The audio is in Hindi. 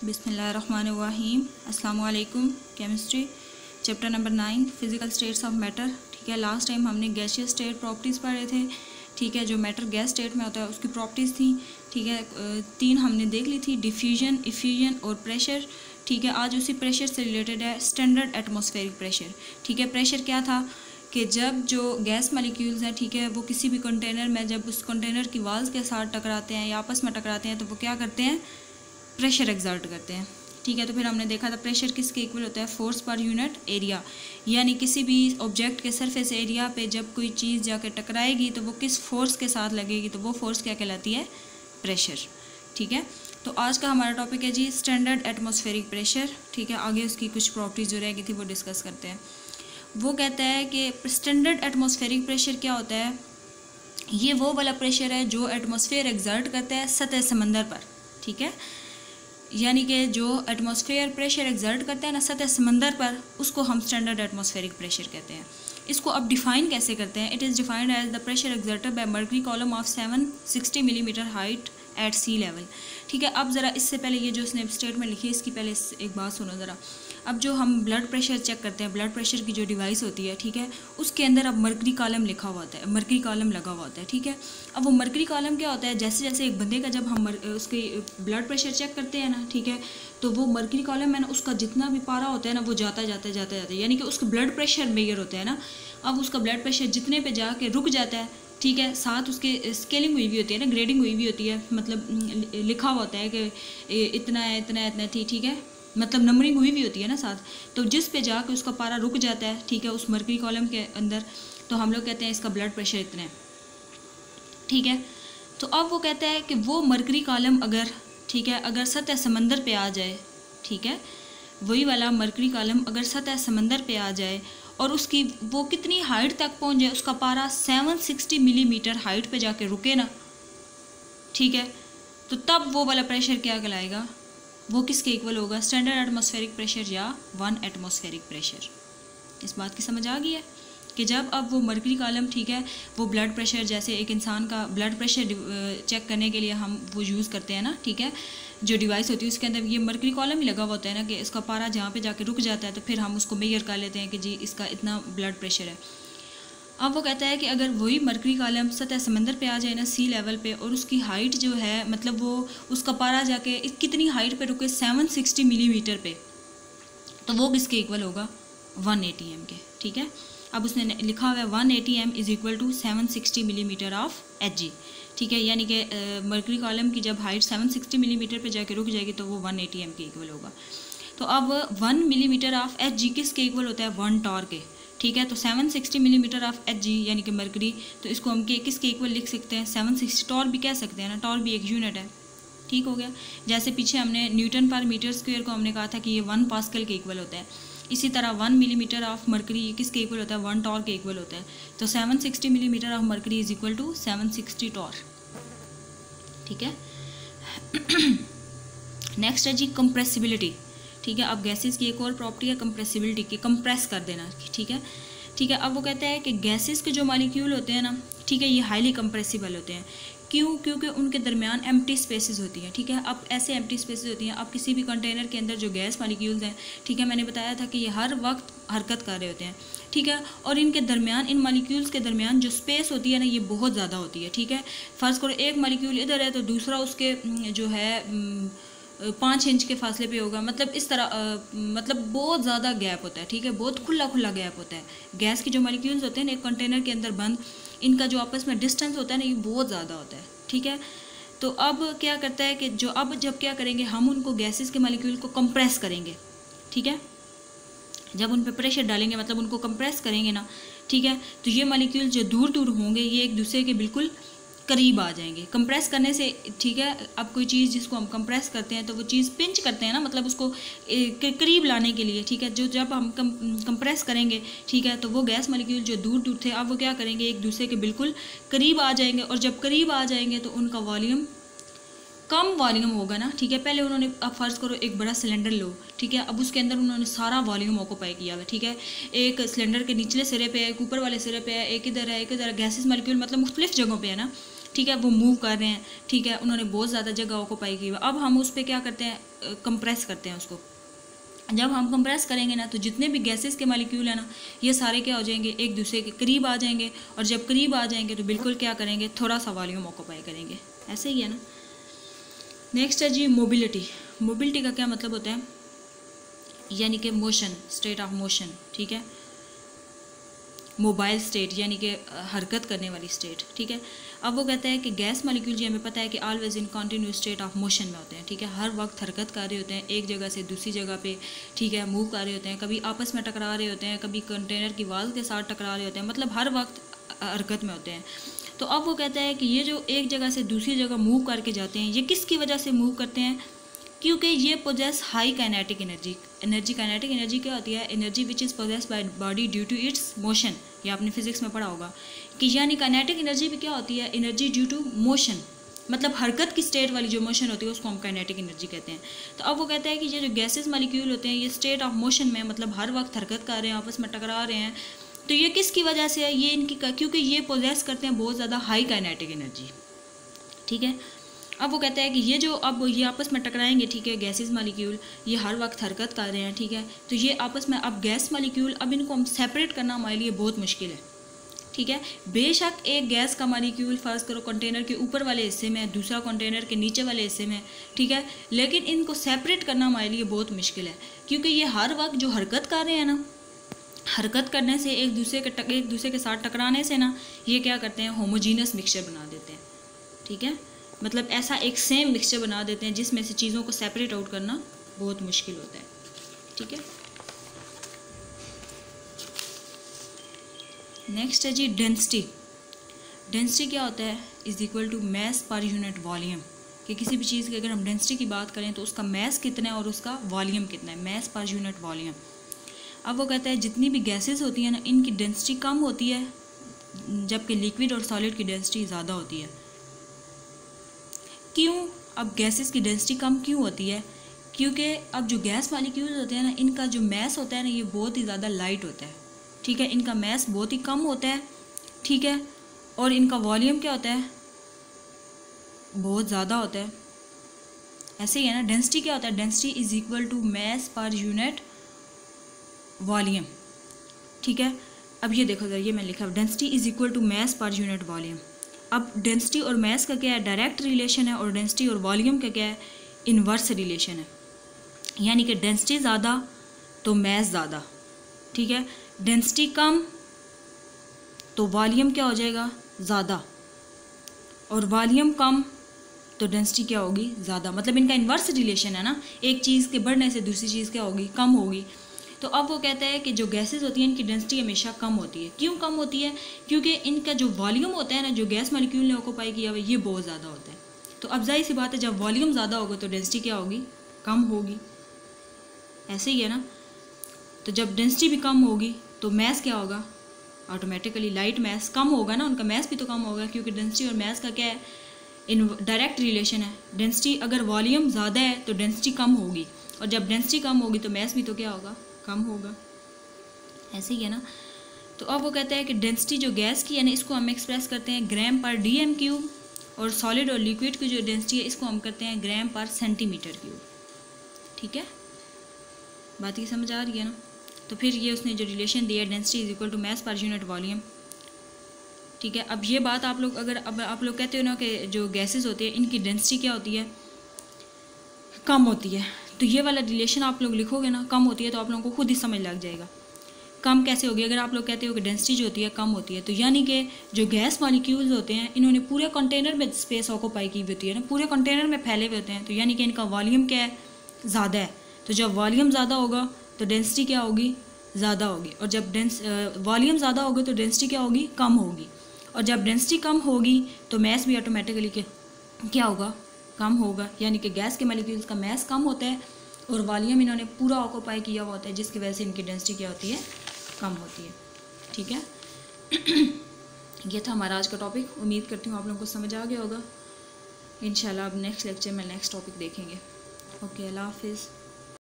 बिस्मिल्लाहिर्रहमानिर्रहीम। अस्सलाम वालेकुम। Chemistry chapter number 9 physical states of matter. ठीक है, लास्ट टाइम हमने गैसियस स्टेट प्रॉपर्टीज़ पढ़े थे। ठीक है, जो मैटर गैस स्टेट में होता है उसकी प्रॉपर्टीज़ थी। ठीक है, 3 हमने देख ली थी, डिफ्यूजन, इफ्यूजन और प्रेशर। ठीक है, आज उसी प्रेशर से रिलेटेड है स्टैंडर्ड एटमॉस्फेरिक प्रेशर। ठीक है, प्रेशर क्या था कि जब जो गैस मॉलिक्यूल्स हैं, ठीक है, वो किसी भी कंटेनर में जब उस कंटेनर की वाल्स के साथ टकराते हैं या आपस में टकराते हैं तो वो क्या करते हैं, प्रेशर एक्सर्ट करते हैं। ठीक है, तो फिर हमने देखा था प्रेशर किसके इक्वल होता है, फोर्स पर यूनिट एरिया। यानी किसी भी ऑब्जेक्ट के सरफेस एरिया पे जब कोई चीज़ जाकर टकराएगी तो वो किस फोर्स के साथ लगेगी, तो वो फोर्स क्या कहलाती है, प्रेशर। ठीक है, तो आज का हमारा टॉपिक है जी स्टैंडर्ड एटमॉस्फेरिक प्रेशर। ठीक है, आगे उसकी कुछ प्रॉपर्टीज जो रह गई थी वो डिस्कस करते हैं। वो कहता है कि स्टैंडर्ड एटमॉस्फेरिक प्रेशर क्या होता है, ये वो वाला प्रेशर है जो एटमॉस्फेयर एक्सर्ट करता है सतह समंदर पर। ठीक है, यानी कि जो एटमॉस्फेयर प्रेशर एक्सर्ट करता है ना सतह समंदर पर, उसको हम स्टैंडर्ड एटमॉस्फेरिक प्रेशर कहते हैं। इसको अब डिफाइन कैसे करते हैं, it is defined as the pressure exerted by mercury column of 760 millimetre height at sea level. ठीक है, अब ज़रा इससे पहले ये जो उसने स्टेटमेंट लिखी है इसकी पहले एक बात सुनो ज़रा। अब जो हम ब्लड प्रेशर चेक करते हैं, ब्लड प्रेशर की जो डिवाइस होती है, ठीक है, उसके अंदर अब मर्करी कॉलम लिखा हुआ होता है, मर्करी कॉलम लगा हुआ होता है। ठीक है, अब वो मर्करी कॉलम क्या होता है, जैसे जैसे एक बंदे का जब हम उसके ब्लड प्रेशर चेक करते हैं ना, ठीक है, तो वो मर्करी कॉलम में ना उसका जितना भी पारा होता है ना वो जाता है, यानी कि उसका ब्लड प्रेशर मेजर होता है ना। अब उसका ब्लड प्रेशर जितने पे जाके रुक जाता है, ठीक है, साथ उसके स्केलिंग हुई भी होती है ना, ग्रेडिंग हुई भी होती है, मतलब लिखा हुआ होता है कि इतना है, इतना है, इतना थी। ठीक है, मतलब नंबरिंग हुई भी होती है ना साथ। तो जिस पे जाके उसका पारा रुक जाता है, ठीक है, उस मर्करी कॉलम के अंदर, तो हम लोग कहते हैं इसका ब्लड प्रेशर इतना है। ठीक है, तो अब वो कहता है कि वो मर्करी कॉलम अगर, ठीक है, अगर सतह समंदर पे आ जाए, ठीक है, वही वाला मर्करी कॉलम अगर सतह समंदर पे आ जाए और उसकी वो कितनी हाइट तक पहुंच जाए, उसका पारा 760 मिलीमीटर हाइट पे जाके रुके ना, ठीक है, तो तब वो वाला प्रेशर क्या कहलाएगा, वो किसके इक्वल होगा, स्टैंडर्ड एटमॉस्फेरिक प्रेशर या 1 एटमॉस्फेरिक प्रेशर। इस बात की समझ आ गई है कि जब अब वो मर्करी कॉलम, ठीक है, वो ब्लड प्रेशर, जैसे एक इंसान का ब्लड प्रेशर चेक करने के लिए हम वो यूज़ करते हैं ना, ठीक है, जो डिवाइस होती है उसके अंदर ये मर्करी कॉलम ही लगा हुआ होता है ना, कि इसका पारा जहाँ पे जाके रुक जाता है तो फिर हम उसको मेजर कर लेते हैं कि जी इसका इतना ब्लड प्रेशर है। अब वो कहता है कि अगर वही मर्करी कॉलम सतह समंदर पे आ जाए ना, सी लेवल पे, और उसकी हाइट जो है, मतलब वो उसका पारा जाके कितनी हाइट पे रुके, 760 मिलीमीटर पे, तो वो किसके इक्वल होगा, 1 ATM के। ठीक है, अब उसने लिखा हुआ है 1 ATM is equal to 760 millimetre of Hg। ठीक है, यानी कि मर्करी कॉलम की जब हाइट 760 मिलीमीटर पे जाके रुक जाएगी तो वो 1 ATM के इक्वल होगा। तो अब 1 मिलीमीटर ऑफ Hg किसके इक्वल होता है, 1 टॉर के। ठीक है, तो 760 मिलीमीटर ऑफ Hg यानी कि मर्करी, तो इसको हम किसके इक्वल लिख सकते हैं, 760 टॉर भी कह सकते हैं ना, टॉर भी एक यूनिट है। ठीक हो गया, जैसे पीछे हमने न्यूटन पर मीटर स्क्वायर को हमने कहा था कि ये 1 पास्कल के इक्वल होता है, इसी तरह 1 मिलीमीटर ऑफ मर्करी किसके इक्वल होता है, 1 टॉर के इक्वल होता है। तो 760 millimetre of mercury is equal to 760 torr. ठीक है, नेक्स्ट है जी कंप्रेसिबिलिटी। ठीक है, अब गैसेस की एक और प्रॉपर्टी है कंप्रेसिबिलिटी की, कंप्रेस कर देना। ठीक है, ठीक है, अब वो कहता है कि गैसेस के जो मॉलिक्यूल होते हैं ना, ठीक है, ये हाईली कंप्रेसिबल होते हैं। क्यों, क्योंकि उनके दरमियान एम्प्टी स्पेसेस होती हैं। ठीक है, अब ऐसे एम्प्टी स्पेसेस होती हैं, अब किसी भी कंटेनर के अंदर जो गैस मॉलिक्यूल्स हैं, ठीक है, मैंने बताया था कि ये हर वक्त हरकत कर रहे होते हैं। ठीक है, और इनके दरमियान, इन मॉलिक्यूल्स के दरमियान जो स्पेस होती है ना, ये बहुत ज़्यादा होती है। ठीक है, फ़र्ज़ करो एक मॉलिक्यूल इधर है तो दूसरा उसके जो है 5 इंच के फासले पे होगा, मतलब इस तरह मतलब बहुत ज़्यादा गैप होता है। ठीक है, बहुत खुला खुला गैप होता है। गैस की जो मॉलिक्यूल्स होते हैं ना एक कंटेनर के अंदर बंद, इनका जो आपस में डिस्टेंस होता है ना ये बहुत ज़्यादा होता है। ठीक है, तो अब क्या करता है कि जब क्या करेंगे, हम उनको गैसेस के मॉलिक्यूल को कंप्रेस करेंगे। ठीक है, जब उन पर प्रेशर डालेंगे, मतलब उनको कंप्रेस करेंगे ना, ठीक है, तो ये मॉलिक्यूल जो दूर दूर होंगे ये एक दूसरे के बिल्कुल करीब आ जाएंगे कंप्रेस करने से। ठीक है, अब कोई चीज़ जिसको हम कंप्रेस करते हैं तो वो चीज़ पिंच करते हैं ना, मतलब उसको करीब लाने के लिए। ठीक है, जो जब हम कंप्रेस करेंगे, ठीक है, तो वो गैस मॉलिक्यूल जो दूर दूर थे अब वो क्या करेंगे, एक दूसरे के बिल्कुल करीब आ जाएंगे, और जब करीब आ जाएंगे तो उनका वॉल्यूम कम वॉल्यूम होगा ना। ठीक है, पहले उन्होंने, अब फ़र्ज़ करो एक बड़ा सिलेंडर लो, ठीक है, अब उसके अंदर उन्होंने सारा वॉल्यूम ऑक्यूपाई किया हुआ। ठीक है, एक सिलेंडर के निचले सिरे पे है, एक ऊपर वाले सिरे पे है, एक इधर है, एक इधर, गैसेस मॉलिक्यूल मतलब मुख्तलिफ जगहों पे है ना। ठीक है, वो मूव कर रहे हैं, ठीक है, उन्होंने बहुत ज़्यादा जगह ऑक्यूपाई की हुई। अब हम उस पर क्या करते हैं, कंप्रेस करते हैं उसको। जब हम कंप्रेस करेंगे ना, तो जितने भी गैसेस के मॉलिक्यूल हैं ना, ये सारे क्या हो जाएंगे, एक दूसरे के करीब आ जाएंगे, और जब करीब आ जाएंगे तो बिल्कुल क्या करेंगे, थोड़ा सा वॉल्यूम ऑक्यूपाई करेंगे। ऐसे ही है ना। नेक्स्ट है जी मोबिलिटी। मोबिलिटी का क्या मतलब होता है, यानी कि मोशन, स्टेट ऑफ मोशन, ठीक है, मोबाइल स्टेट यानी कि हरकत करने वाली स्टेट, ठीक है। अब वो कहता है कि गैस मॉलिक्यूल जी हमें पता है कि always in continuous state of motion में होते हैं, ठीक है, हर वक्त हरकत कर रहे होते हैं, एक जगह से दूसरी जगह पे, ठीक है, मूव कर रहे होते हैं, कभी आपस में टकरा रहे होते हैं, कभी कंटेनर की वाल के साथ टकरा रहे होते हैं, मतलब हर वक्त हरकत में होते हैं। तो अब वो कहता है कि ये जो एक जगह से दूसरी जगह मूव करके जाते हैं, ये किसकी वजह से मूव करते हैं, क्योंकि ये possess high kinetic energy. Energy, kinetic energy क्या होती है, energy which is possess by body due to its motion. ये आपने फिजिक्स में पढ़ा होगा कि यानी काइनेटिक एनर्जी भी क्या होती है, एनर्जी ड्यू टू मोशन, मतलब हरकत की स्टेट वाली जो मोशन होती है उसको हम काइनेटिक एनर्जी कहते हैं। तो अब वो कहता है कि ये जो गैसेस मॉलिक्यूल होते हैं ये स्टेट ऑफ मोशन में, मतलब हर वक्त हरकत कर रहे हैं, आपस में टकरा रहे हैं, तो ये किसकी वजह से है, ये इनकी, क्योंकि ये पोजेस करते हैं बहुत ज़्यादा हाई काइनेटिक एनर्जी, ठीक है। अब वो कहता है कि ये जो अब ये आपस में टकराएंगे, ठीक है, गैसेस मॉलिक्यूल ये हर वक्त हरकत कर रहे हैं, ठीक है, तो ये आपस में अब गैस मॉलिक्यूल, अब इनको हम सेपरेट करना हमारे लिए बहुत मुश्किल है, ठीक है। बेशक एक गैस का मॉलिक्यूल फर्ज करो कंटेनर के ऊपर वाले हिस्से में, दूसरा कंटेनर के नीचे वाले हिस्से में, ठीक है, लेकिन इनको सेपरेट करना हमारे लिए बहुत मुश्किल है, क्योंकि ये हर वक्त जो हरकत कर रहे हैं ना, हरकत करने से एक दूसरे के साथ टकराने से ना, ये क्या करते हैं, होमोजीनस मिक्सचर बना देते हैं, ठीक है, मतलब ऐसा एक सेम मिक्सचर बना देते हैं जिसमें से चीज़ों को सेपरेट आउट करना बहुत मुश्किल होता है, ठीक है। नेक्स्ट है जी डेंसिटी। डेंसिटी क्या होता है, is equal to mass per unit volume, कि किसी भी चीज़ की अगर हम डेंसिटी की बात करें तो उसका मैस कितना है और उसका वॉल्यूम कितना है, मैस पर यूनिट वॉल्यूम। अब वो कहता है जितनी भी गैसेस होती हैं ना, इनकी डेंसिटी कम होती है, जबकि लिक्विड और सॉलिड की डेंसिटी ज़्यादा होती है। क्यों, अब गैसेस की डेंसिटी कम क्यों होती है, क्योंकि अब जो गैस मॉलिक्यूल्स होते हैं ना, इनका जो मैस होता है ना, ये बहुत ही ज़्यादा लाइट होता है, ठीक है, इनका मैस बहुत ही कम होता है, ठीक है, और इनका वॉल्यूम क्या होता है, बहुत ज़्यादा होता है। ऐसे ही है ना, डेंसिटी क्या होता है, density is equal to mass per unit volume, ठीक है। अब ये देखो, ये मैं लिखा, density is equal to mass per unit volume. अब डेंसिटी और मैस का क्या है, डायरेक्ट रिलेशन है, और डेंसिटी और वॉल्यूम का क्या है, इन्वर्स रिलेशन है, यानी कि डेंसिटी ज़्यादा तो मैस ज़्यादा, ठीक है, डेंसिटी कम तो वॉल्यूम क्या हो जाएगा, ज़्यादा, और वॉल्यूम कम तो डेंसिटी क्या होगी, ज़्यादा, मतलब इनका इन्वर्स रिलेशन है ना, एक चीज़ के बढ़ने से दूसरी चीज़ क्या होगी, कम होगी। तो अब वो कहता है कि जो गैसेस होती हैं इनकी डेंसिटी हमेशा कम होती है। क्यों कम होती है, क्योंकि इनका जो वॉल्यूम होता है ना, जो गैस मॉलिक्यूल ने ऑक्यूपाई किया हुआ, ये बहुत ज़्यादा होता है। तो अब जाहिर सी बात है, जब वॉल्यूम ज़्यादा होगा तो डेंसिटी क्या होगी, कम होगी, ऐसे ही है ना। तो जब डेंसिटी भी कम होगी तो मैस क्या होगा, ऑटोमेटिकली लाइट मैस कम होगा ना, उनका मैस भी तो कम होगा, क्योंकि डेंसिटी और मैस का क्या है, इन डायरेक्ट रिलेशन है। डेंसिटी अगर वॉल्यूम ज़्यादा है तो डेंसिटी कम होगी, और जब डेंसिटी कम होगी तो मैस भी तो क्या होगा, कम होगा, ऐसे ही है ना। तो अब वो कहता है कि डेंसिटी जो गैस की है ना, इसको हम एक्सप्रेस करते हैं ग्राम पर डीएम क्यूब, और सॉलिड और लिक्विड की जो डेंसिटी है इसको हम करते हैं ग्राम पर सेंटीमीटर क्यूब, ठीक है, बात ये समझ आ रही है ना। तो फिर ये उसने जो रिलेशन दिया, density is equal to mass per unit volume, ठीक है। अब ये बात आप लोग, अगर अब आप लोग कहते हो ना कि जो गैसेस होती है इनकी डेंसिटी क्या होती है, कम होती है, तो ये वाला रिलेशन आप लोग लिखोगे ना, कम होती है, तो आप लोगों को खुद ही समझ लग जाएगा कम कैसे होगी। अगर आप लोग कहते हो कि डेंसिटी जो होती है कम होती है, तो यानी कि जो गैस मॉलिक्यूल्स होते हैं इन्होंने पूरे कंटेनर में स्पेस ऑक्यूपाई की हुई होती है ना, पूरे कंटेनर में फैले हुए होते हैं, तो यानी कि इनका वॉल्यूम क्या है, ज़्यादा है। तो जब वॉल्यूम ज़्यादा होगा तो डेंसिटी क्या होगी, ज़्यादा होगी, और जब वॉल्यूम ज़्यादा होगा तो डेंसिटी क्या होगी, कम होगी, और जब डेंसिटी कम होगी तो मैस भी ऑटोमेटिकली क्या होगा, कम होगा, यानी कि गैस के मॉलिक्यूल्स का मैस कम होता है और वॉल्यूम इन्होंने पूरा ऑक्यूपाई किया हुआ होता है, जिसकी वजह से इनकी डेंसिटी क्या होती है, कम होती है, ठीक है। ये था हमारा आज का टॉपिक, उम्मीद करती हूँ आप लोगों को समझ आ गया होगा। इंशाल्लाह अब नेक्स्ट लेक्चर में नेक्स्ट टॉपिक देखेंगे। ओके, अल्लाह हाफिज़।